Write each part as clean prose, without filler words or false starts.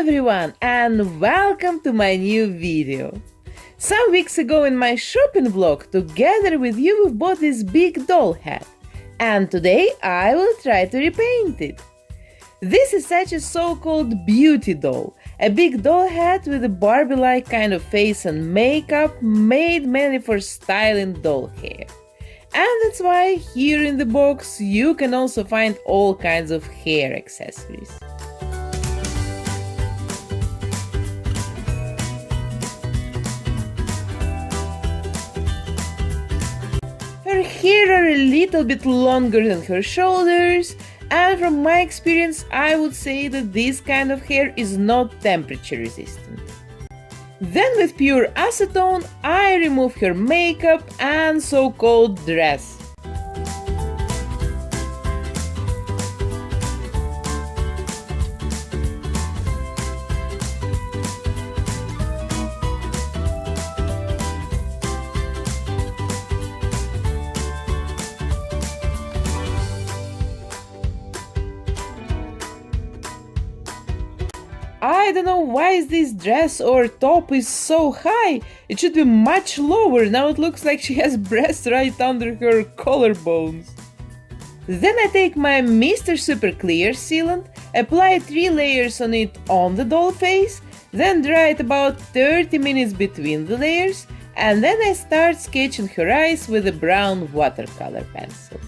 everyone and welcome to my new video. Some weeks ago in my shopping vlog, together with you we bought this big doll hat, and today I will try to repaint it. This is such a so-called beauty doll, a big doll hat with a Barbie-like kind of face and makeup made mainly for styling doll hair. And that's why here in the box you can also find all kinds of hair accessories. Her hair are a little bit longer than her shoulders, and from my experience I would say that this kind of hair is not temperature resistant. Then with pure acetone I remove her makeup and so-called dress. I don't know why this dress or top is so high. It should be much lower. Now it looks like she has breasts right under her collarbones. Then I take my Mr. Super Clear sealant, apply 3 layers on it on the doll face, then dry it about 30 minutes between the layers, and then I start sketching her eyes with a brown watercolor pencil.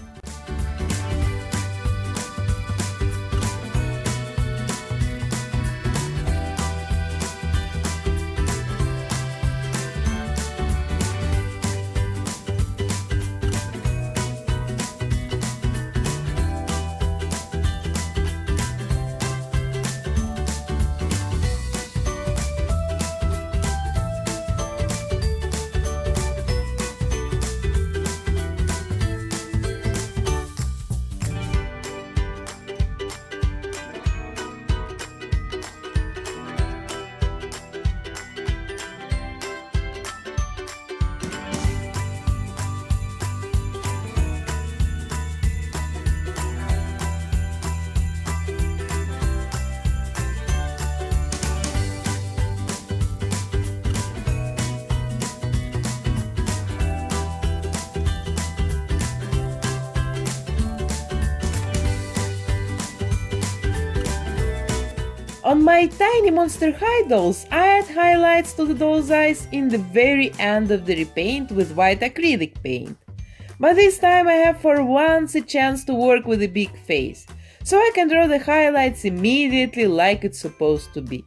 On my tiny Monster High dolls, I add highlights to the doll's eyes in the very end of the repaint with white acrylic paint. But this time I have for once a chance to work with a big face, so I can draw the highlights immediately like it's supposed to be.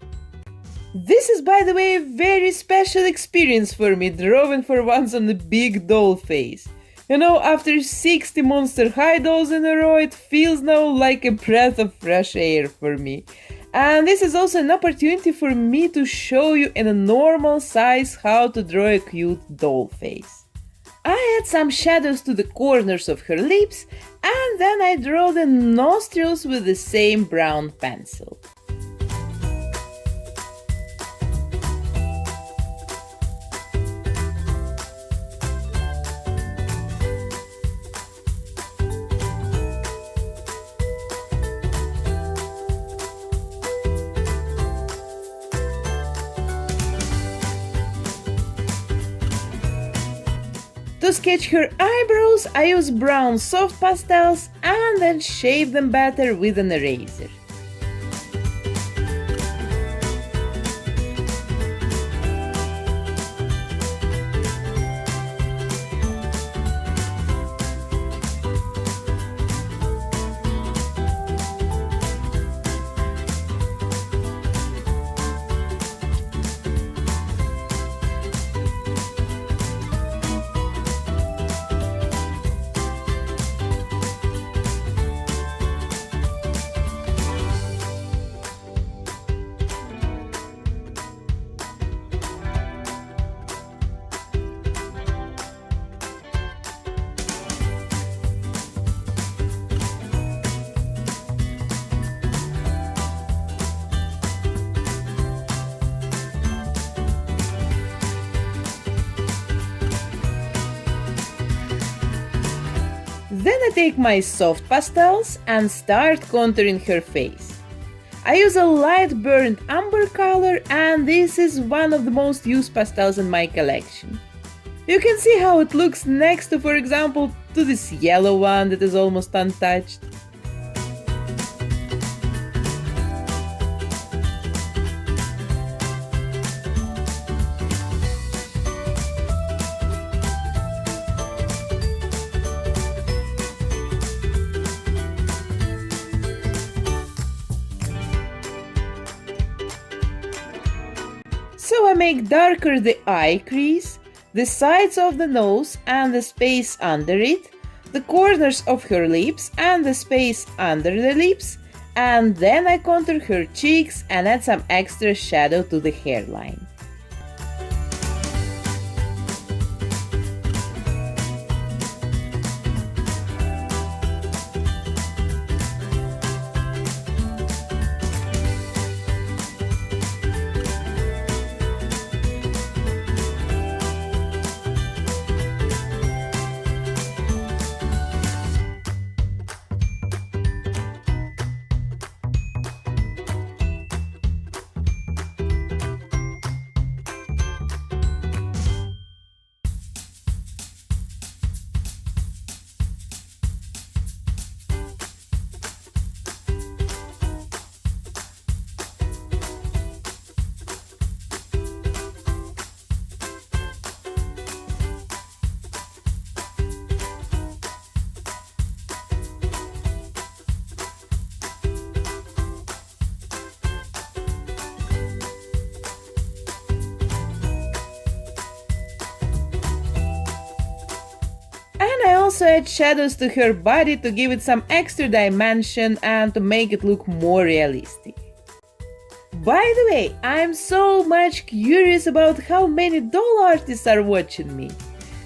This is, by the way, a very special experience for me, drawing for once on a big doll face. You know, after 60 Monster High dolls in a row, it feels now like a breath of fresh air for me. And this is also an opportunity for me to show you in a normal size how to draw a cute doll face. I add some shadows to the corners of her lips, and then I draw the nostrils with the same brown pencil. To sketch her eyebrows, I use brown soft pastels and then shape them better with an eraser. Then I take my soft pastels and start contouring her face. I use a light burnt umber color, and this is one of the most used pastels in my collection. You can see how it looks next to, for example, to this yellow one that is almost untouched. So I make darker the eye crease, the sides of the nose and the space under it, the corners of her lips and the space under the lips, and then I contour her cheeks and add some extra shadow to the hairline. I also add shadows to her body to give it some extra dimension and to make it look more realistic. By the way, I'm so much curious about how many doll artists are watching me.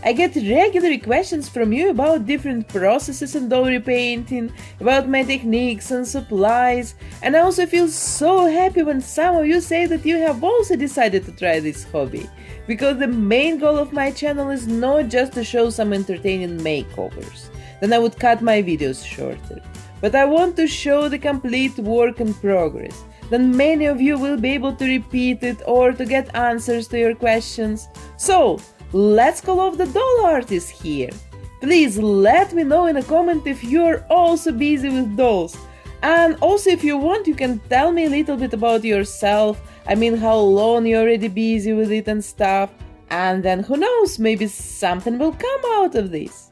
I get regular questions from you about different processes in doll repainting, about my techniques and supplies, and I also feel so happy when some of you say that you have also decided to try this hobby, because the main goal of my channel is not just to show some entertaining makeovers, then I would cut my videos shorter, but I want to show the complete work in progress. Then many of you will be able to repeat it or to get answers to your questions. So, let's call off the doll artist here. Please let me know in a comment if you're also busy with dolls. And also if you want, you can tell me a little bit about yourself. I mean, how long you're already busy with it and stuff. And then who knows, maybe something will come out of this.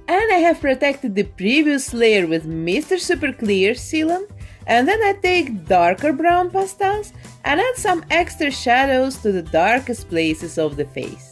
And I have protected the previous layer with Mr. Super Clear sealant. And then I take darker brown pastels and add some extra shadows to the darkest places of the face.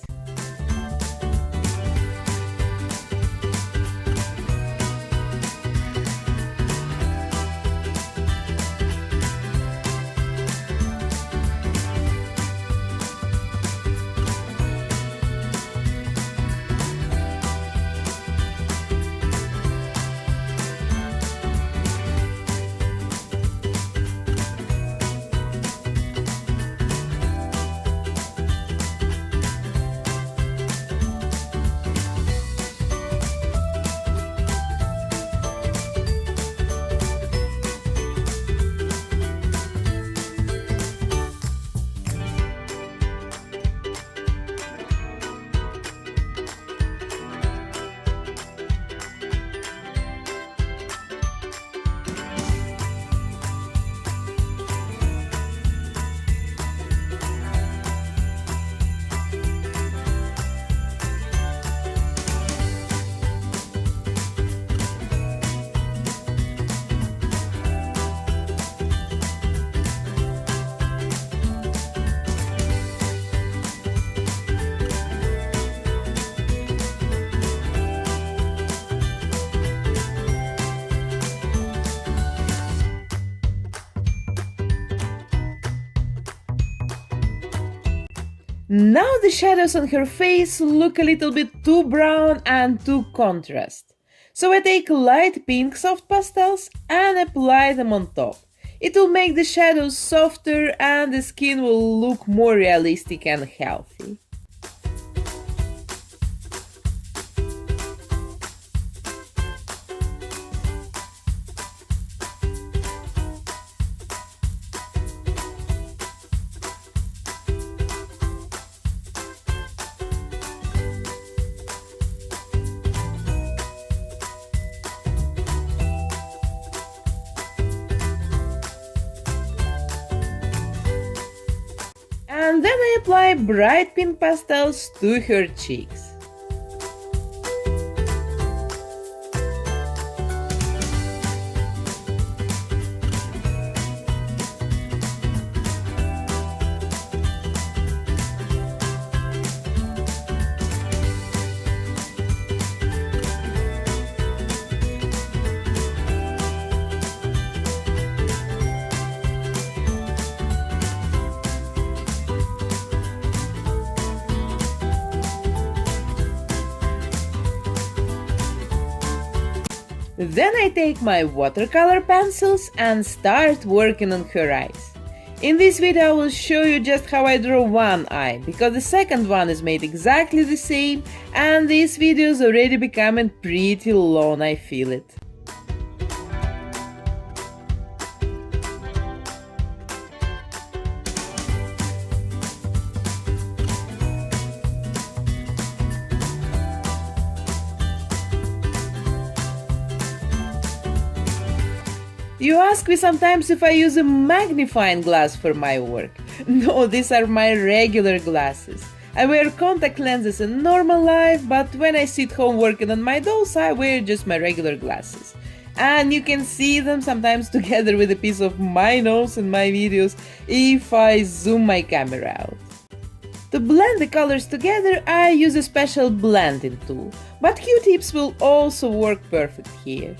Now the shadows on her face look a little bit too brown and too contrast. So I take light pink soft pastels and apply them on top. It will make the shadows softer and the skin will look more realistic and healthy. and then I apply bright pink pastels to her cheeks. Then I take my watercolor pencils and start working on her eyes. In this video I will show you just how I draw one eye, because the second one is made exactly the same and this video is already becoming pretty long, I feel it. You ask me sometimes if I use a magnifying glass for my work. No, these are my regular glasses. I wear contact lenses in normal life, but when I sit home working on my dolls, I wear just my regular glasses. And you can see them sometimes together with a piece of my nose in my videos if I zoom my camera out. To blend the colors together, I use a special blending tool, but Q-tips will also work perfect here.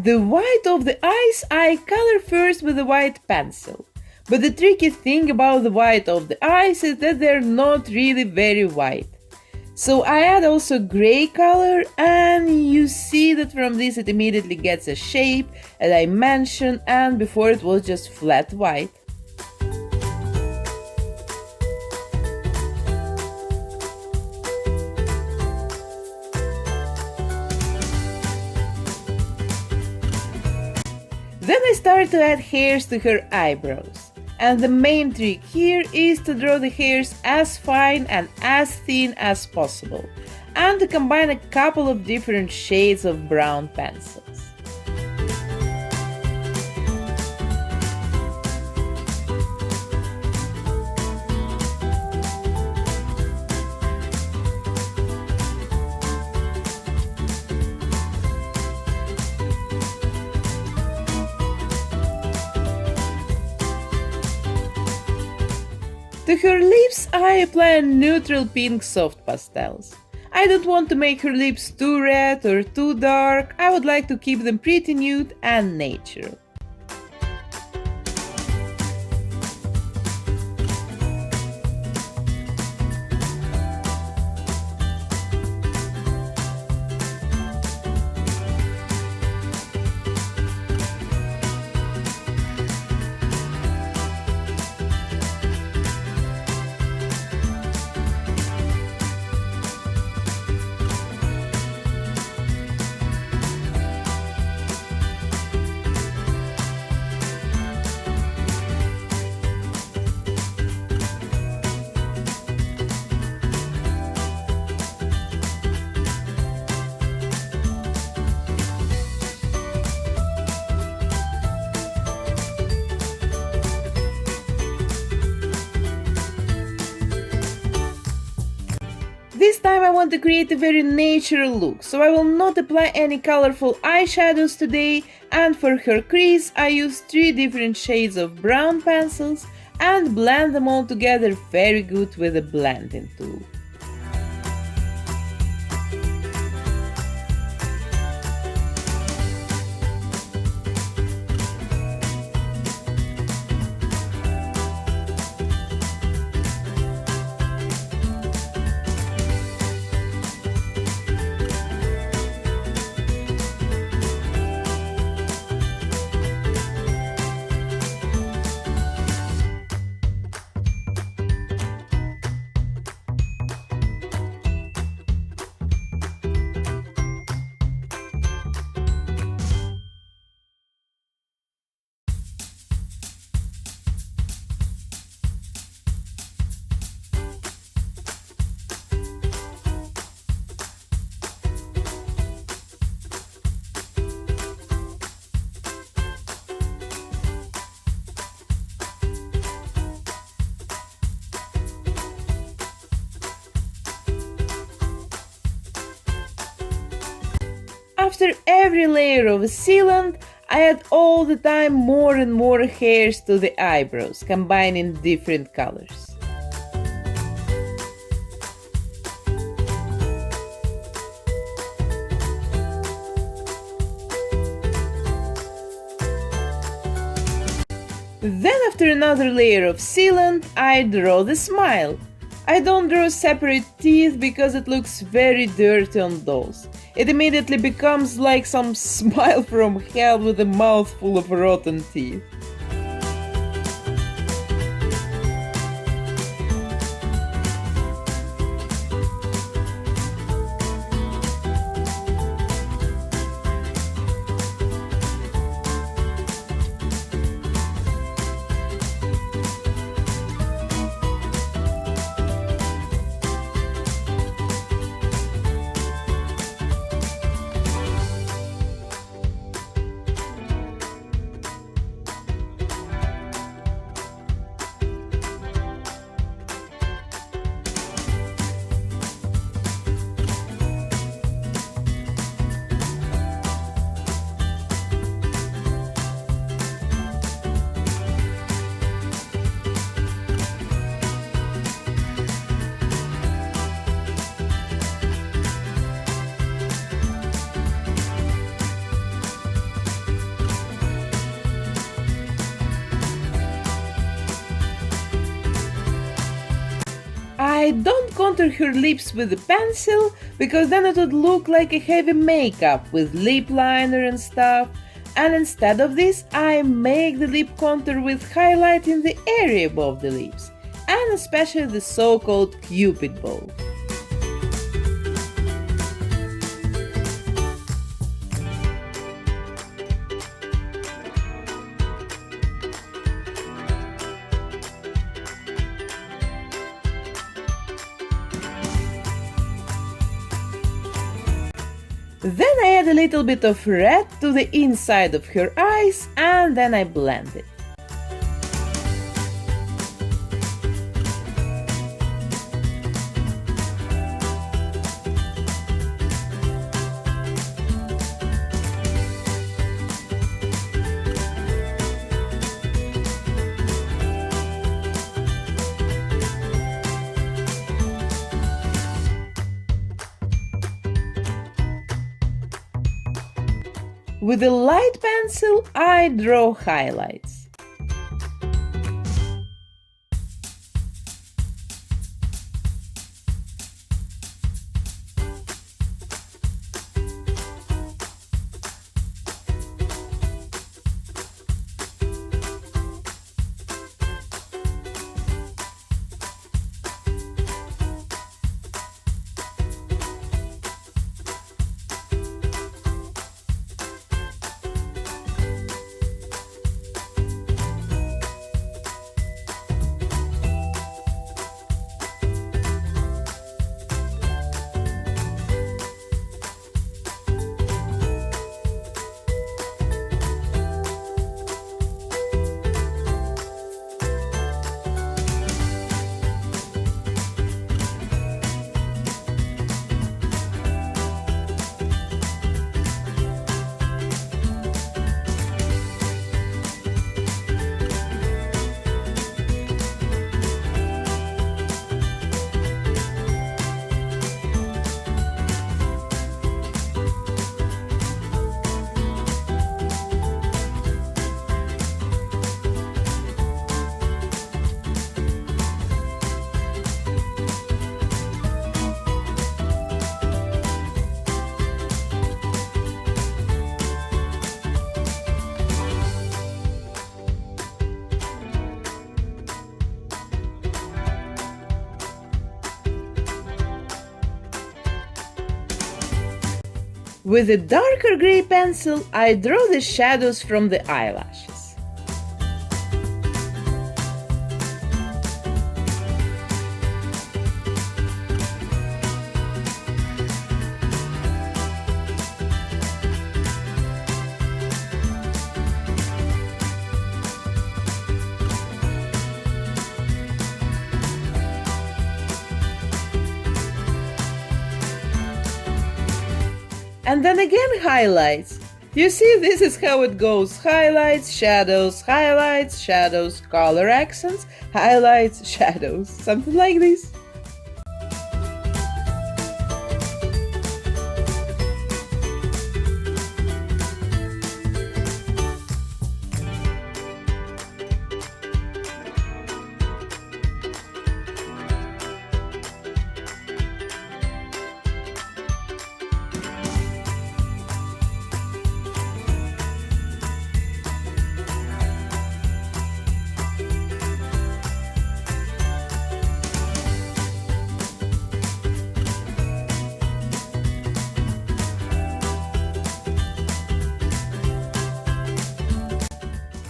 The white of the eyes I color first with a white pencil. But the tricky thing about the white of the eyes is that they're not really very white. So I add also gray color, and you see that from this it immediately gets a shape, a dimension, and before it was just flat white. Then I start to add hairs to her eyebrows. And the main trick here is to draw the hairs as fine and as thin as possible, and to combine a couple of different shades of brown pencils. To her lips, I apply a neutral pink soft pastels. I don't want to make her lips too red or too dark, I would like to keep them pretty nude and natural. This time I want to create a very natural look, so I will not apply any colorful eyeshadows today, and for her crease I use 3 different shades of brown pencils and blend them all together very good with a blending tool. After every layer of a sealant, I add all the time more and more hairs to the eyebrows, combining different colors. Then after another layer of sealant, I draw the smile. I don't draw separate teeth because it looks very dirty on dolls. It immediately becomes like some smile from hell with a mouth full of rotten teeth. I don't contour her lips with a pencil because then it would look like a heavy makeup with lip liner and stuff, and instead of this I make the lip contour with highlighting the area above the lips, and especially the so-called cupid bow. Then I add a little bit of red to the inside of her eyes and then I blend it. With a light pencil, I draw highlights. With a darker gray pencil, I draw the shadows from the eyelashes. And then again highlights. You see, this is how it goes. Highlights, shadows, color accents, highlights, shadows. Something like this.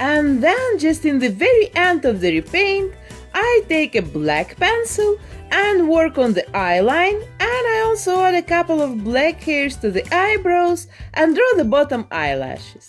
And then, just in the very end of the repaint, I take a black pencil and work on the eyeline, and I also add a couple of black hairs to the eyebrows and draw the bottom eyelashes.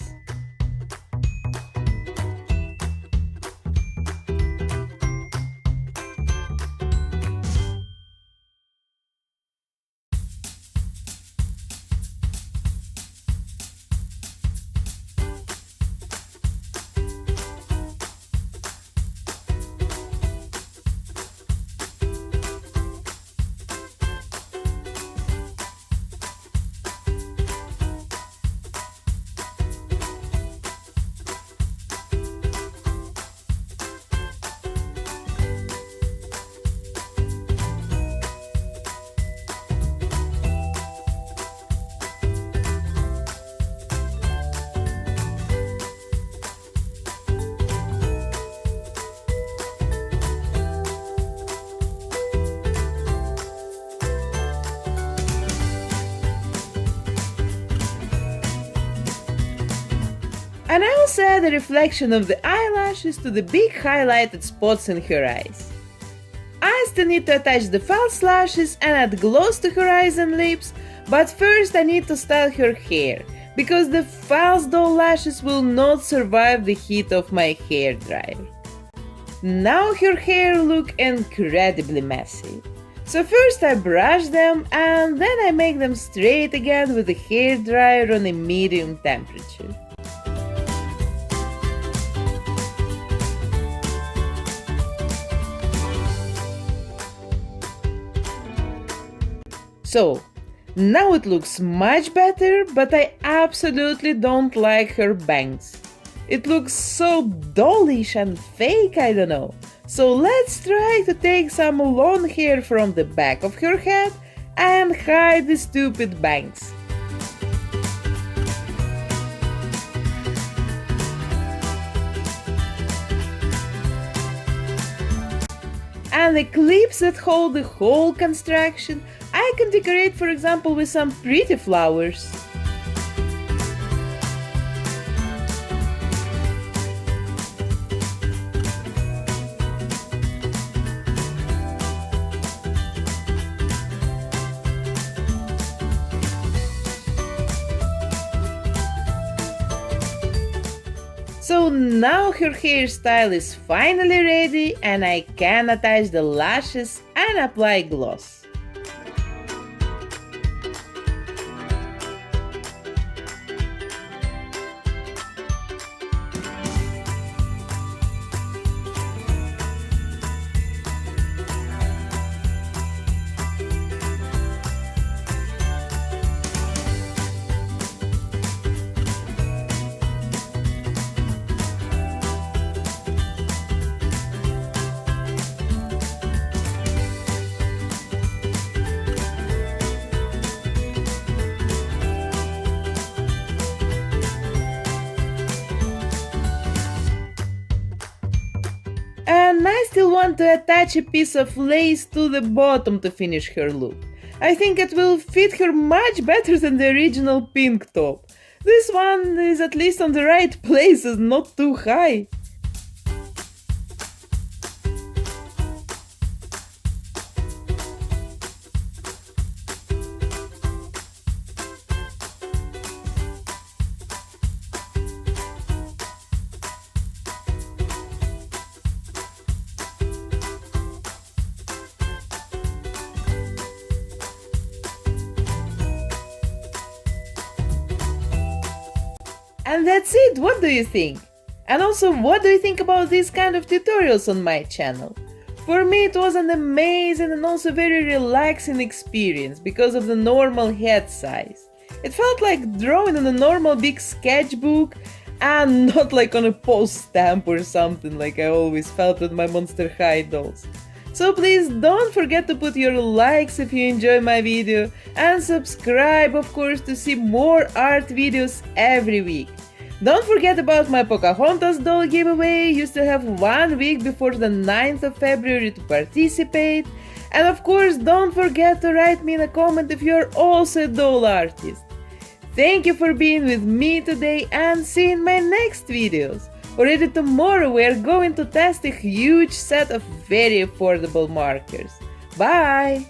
And I also add a reflection of the eyelashes to the big highlighted spots in her eyes. I still need to attach the false lashes and add gloss to her eyes and lips, but first I need to style her hair, because the false doll lashes will not survive the heat of my hair dryer. Now her hair looks incredibly messy. So first I brush them and then I make them straight again with the hair dryer on a medium temperature. So, now it looks much better, but I absolutely don't like her bangs. It looks so dollish and fake, I don't know. So let's try to take some long hair from the back of her head and hide the stupid bangs. And the clips that hold the whole construction, I can decorate, for example, with some pretty flowers. So now her hairstyle is finally ready and I can attach the lashes and apply gloss. And I still want to attach a piece of lace to the bottom to finish her look. I think it will fit her much better than the original pink top. This one is at least on the right places, not too high. And that's it, what do you think? And also, what do you think about these kind of tutorials on my channel? For me it was an amazing and also very relaxing experience because of the normal head size. It felt like drawing on a normal big sketchbook and not like on a post stamp or something like I always felt with my Monster High dolls. So please don't forget to put your likes if you enjoy my video and subscribe of course to see more art videos every week. Don't forget about my Pocahontas doll giveaway, you still have 1 week before the 9th of February to participate. And of course don't forget to write me in a comment if you're also a doll artist. Thank you for being with me today and see you in my next videos. Already tomorrow we are going to test a huge set of very affordable markers. Bye!